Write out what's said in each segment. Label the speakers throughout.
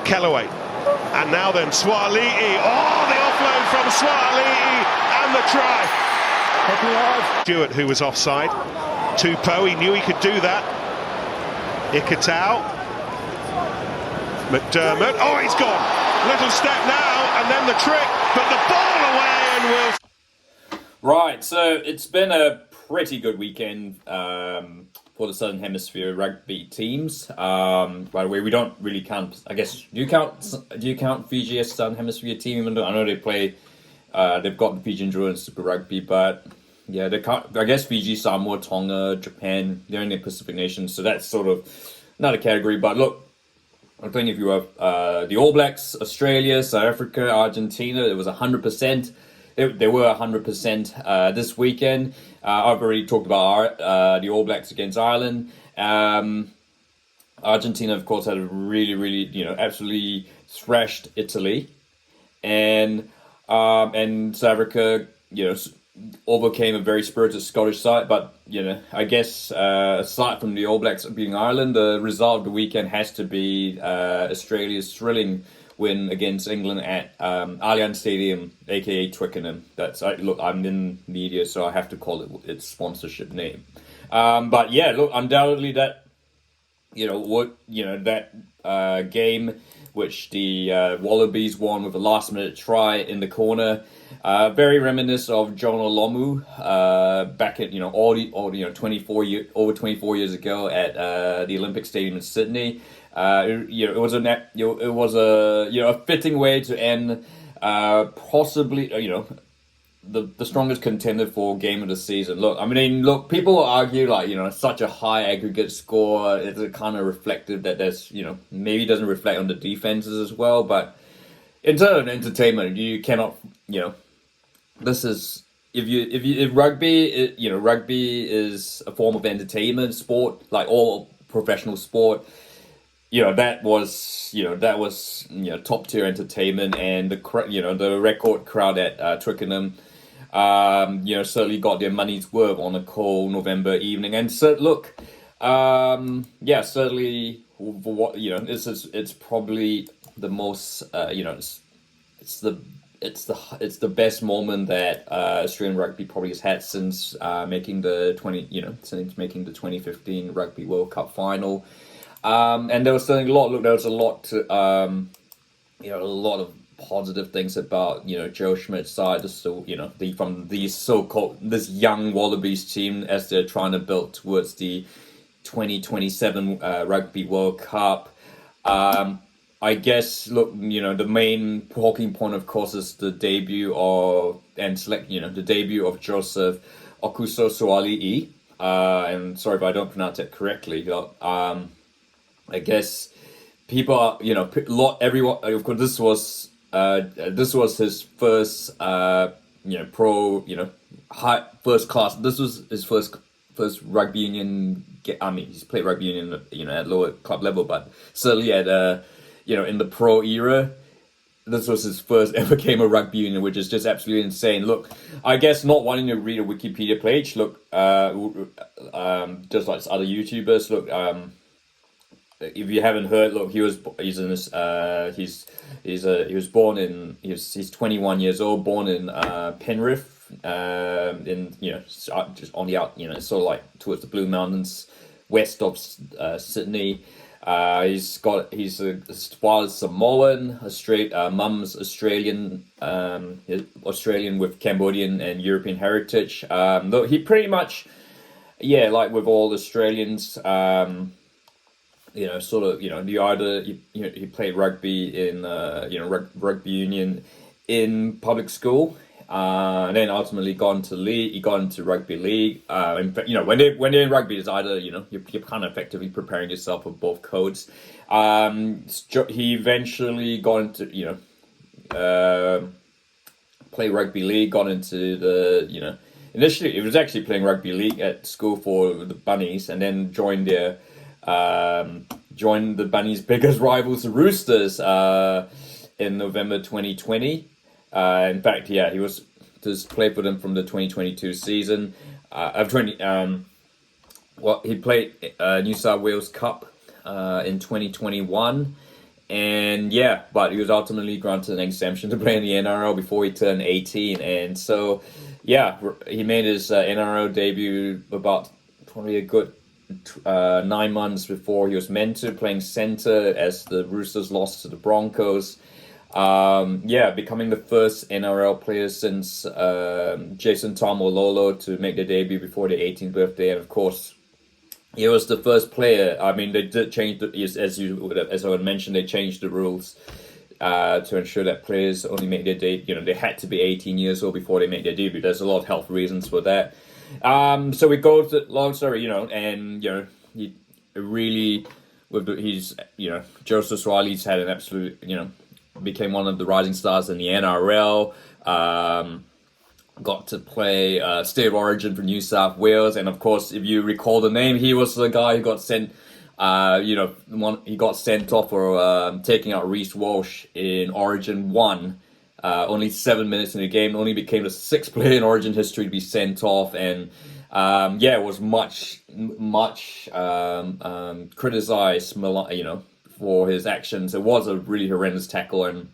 Speaker 1: Kellaway. And now then, Sualii. Oh, the offload from Sualii and the try. Stewart, who was offside. Tupou, he knew he could do that. Ikatau. McDermott. Oh, he's gone. Little step now, and then the trick, but the ball away and will.
Speaker 2: Right, so it's been a pretty good weekend for the Southern Hemisphere rugby teams. By the way, we don't really count. I guess do you count Fiji as Southern Hemisphere team? Even though I know they play, they've got the Fijian Druid and Super Rugby, but yeah, they can't. I guess Fiji, Samoa, Tonga, Japan, they're in the Pacific nations, so that's sort of another category. But look, I'm thinking if you have the All Blacks, Australia, South Africa, Argentina, it was 100%. They were 100% this weekend. I've already talked about the All Blacks against Ireland. Argentina, of course, had a really, absolutely thrashed Italy, and South Africa, overcame a very spirited Scottish side. But I guess aside from the All Blacks beating Ireland, the result of the weekend has to be Australia's thrilling win against England at Allianz Stadium, aka Twickenham. Look, I'm in media, so I have to call it its sponsorship name. But yeah, look, undoubtedly that that game which the Wallabies won with a last-minute try in the corner, very reminiscent of John Olomu back at over 24 years ago at the Olympic Stadium in Sydney. It was a fitting way to end possibly the strongest contender for game of the season. Look, people will argue such a high aggregate score is kind of reflective that there's maybe doesn't reflect on the defenses as well. But in terms of entertainment, you cannot this is if rugby rugby is a form of entertainment sport like all professional sport. That was top tier entertainment, and the record crowd at Twickenham certainly got their money's worth on a cold November evening. And so look, certainly for what it's probably the most it's the best moment that Australian rugby probably has had since making the 2015 Rugby World Cup final. And there was certainly there was a lot to, a lot of positive things about, Joe Schmidt's side, this young Wallabies team as they're trying to build towards the 2027 Rugby World Cup. I guess, look, the main talking point, of course, is the debut of Joseph Okuso Sualii. And sorry if I don't pronounce it correctly. I guess people are, everyone. Of course, this was his first, first class. This was his first rugby union. He's played rugby union, at lower club level, but certainly at in the pro era, this was his first ever game of rugby union, which is just absolutely insane. Look, I guess not wanting to read a Wikipedia page. Look, just like other YouTubers. Look, if you haven't heard, look, he's 21 years old, born in Penrith, just on the it's sort of like towards the Blue Mountains, west of Sydney. His father's Samoan, mum's Australian, Australian with Cambodian and European heritage. Look, he pretty much, like with all Australians, he played rugby in rugby union in public school, and then ultimately got into rugby league. In fact, when they're in rugby, it's either you're kind of effectively preparing yourself for both codes. He eventually got into play rugby league. Got into the initially it was actually playing rugby league at school for the Bunnies, and then joined the Bunnies' biggest rivals, the Roosters, in November 2020. In fact, he was just played for them from the 2022 season. He played New South Wales Cup in 2021, And yeah, but he was ultimately granted an exemption to play in the NRL before he turned 18. And so, yeah, he made his NRL debut about probably a good 9 months before he was meant to, playing center as the Roosters lost to the Broncos. Becoming the first NRL player since Jason Taumalolo to make their debut before their 18th birthday, and of course, he was the first player. I mean, they did change as I would mention, they changed the rules to ensure that players only make their debut. They had to be 18 years old before they make their debut. There's a lot of health reasons for that. So we go to long story, and he really Joseph Suaalii's had an absolute, became one of the rising stars in the NRL. Got to play State of Origin for New South Wales, and of course, if you recall the name, he was the guy who got sent. He got sent off for taking out Reece Walsh in Origin 1. Only 7 minutes in the game, only became the 6th player in Origin history to be sent off, and it was much criticized, for his actions. It was a really horrendous tackle, and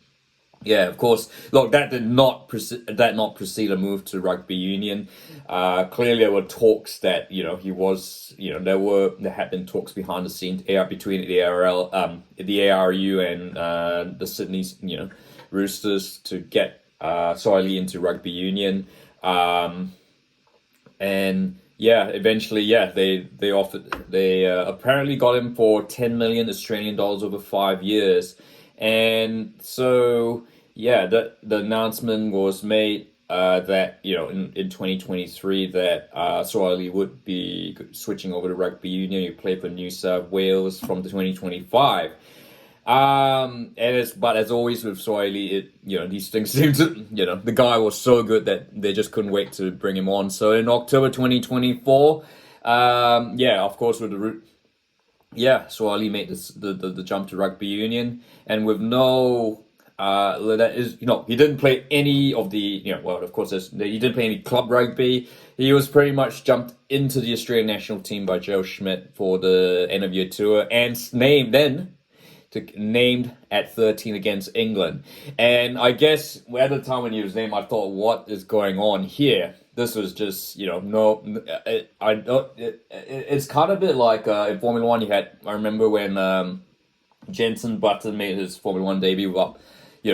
Speaker 2: yeah, of course, look, that did not precede a move to rugby union. Clearly, there were talks that he was, there had been talks behind the scenes between the ARU and the Sydney, Roosters to get Sualii into rugby union, and eventually, they apparently got him for 10 million Australian dollars over 5 years, and so the announcement was made that in 2023 that Sualii would be switching over to rugby union. He played for New South Wales from the 2025. But as always with Sualii, these things seem to, the guy was so good that they just couldn't wait to bring him on. So in October 2024, of course with the Sualii made the jump to rugby union, and with he didn't play any of the, of course he didn't play any club rugby. He was pretty much jumped into the Australian national team by Joe Schmidt for the end of year tour, and named at 13 against England. And I guess at the time when he was named, I thought, what is going on here? This was just, it's kind of a bit like in Formula One. I remember when Jenson Button made his Formula One debut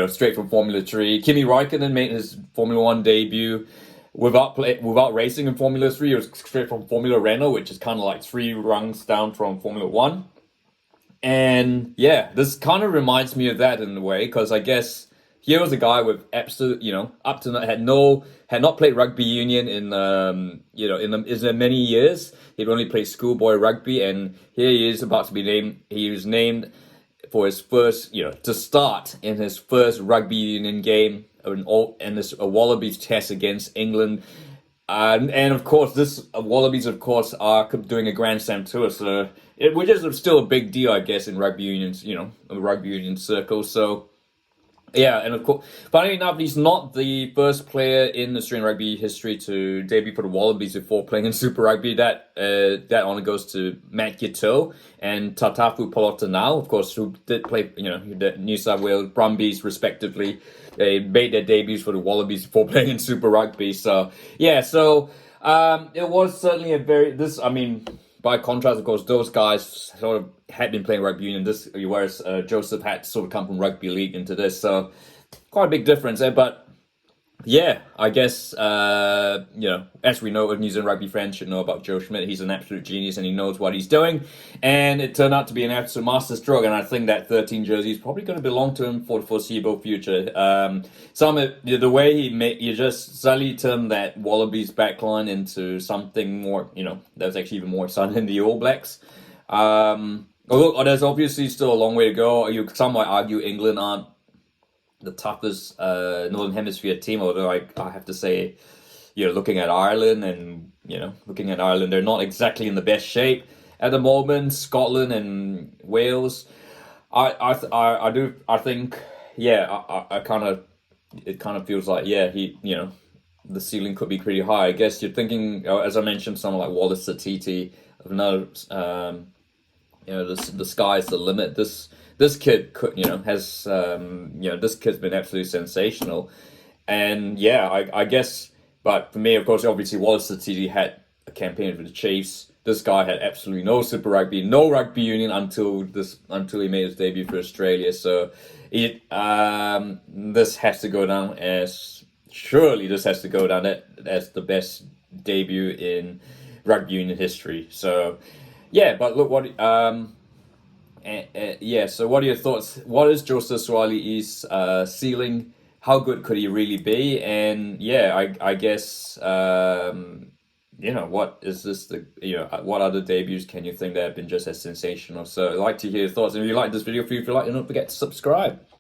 Speaker 2: straight from Formula 3. Kimi Räikkönen made his Formula One debut without racing in Formula 3. It was straight from Formula Renault, which is kind of like 3 rungs down from Formula 1. And this kind of reminds me of that in a way, because I guess here was a guy with absolute, up to had not played rugby union in in many years. He'd only played schoolboy rugby, and here he is about to be named. He was named for his first, to start in his first rugby union game in this Wallabies test against England. And of course, this Wallabies, of course, are doing a Grand Slam tour, so which is still a big deal, I guess, in rugby unions, rugby union circles. So, and of course, funny enough, he's not the first player in Australian rugby history to debut for the Wallabies before playing in Super Rugby. That honor goes to Matt Giteau and Tatafu Polotunau, of course, who did play, the New South Wales Brumbies respectively. They made their debuts for the Wallabies before playing in Super Rugby. So, it was certainly by contrast, of course, those guys sort of had been playing rugby union, whereas Joseph had sort of come from rugby league into this. So, quite a big difference there. But, I guess, as we know, with New Zealand rugby fans should know about Joe Schmidt. He's an absolute genius and he knows what he's doing. And it turned out to be an absolute masterstroke. And I think that 13 jersey is probably going to belong to him for the foreseeable future. The way you just suddenly turned that Wallabies backline into something more, that was actually even more exciting than the All Blacks. Although there's obviously still a long way to go. Some might argue England aren't the toughest Northern Hemisphere team, although I have to say, looking at Ireland, they're not exactly in the best shape at the moment. Scotland and Wales, it kind of feels like, the ceiling could be pretty high. I guess you're thinking, as I mentioned, someone like Wallace Satiti, another, the sky's the limit. This this kid could, has, this kid's been absolutely sensational. And yeah, I guess, but for me, of course, obviously, Walter City had a campaign for the Chiefs. This guy had absolutely no Super Rugby, no rugby union until he made his debut for Australia. So this has to go down as the best debut in rugby union history. So yeah, but look what So what are your thoughts? What is Joseph Suaalii's ceiling? How good could he really be? And yeah, I guess what is this what other debuts can you think that have been just as sensational? So I'd like to hear your thoughts. And if you like this video, don't forget to subscribe.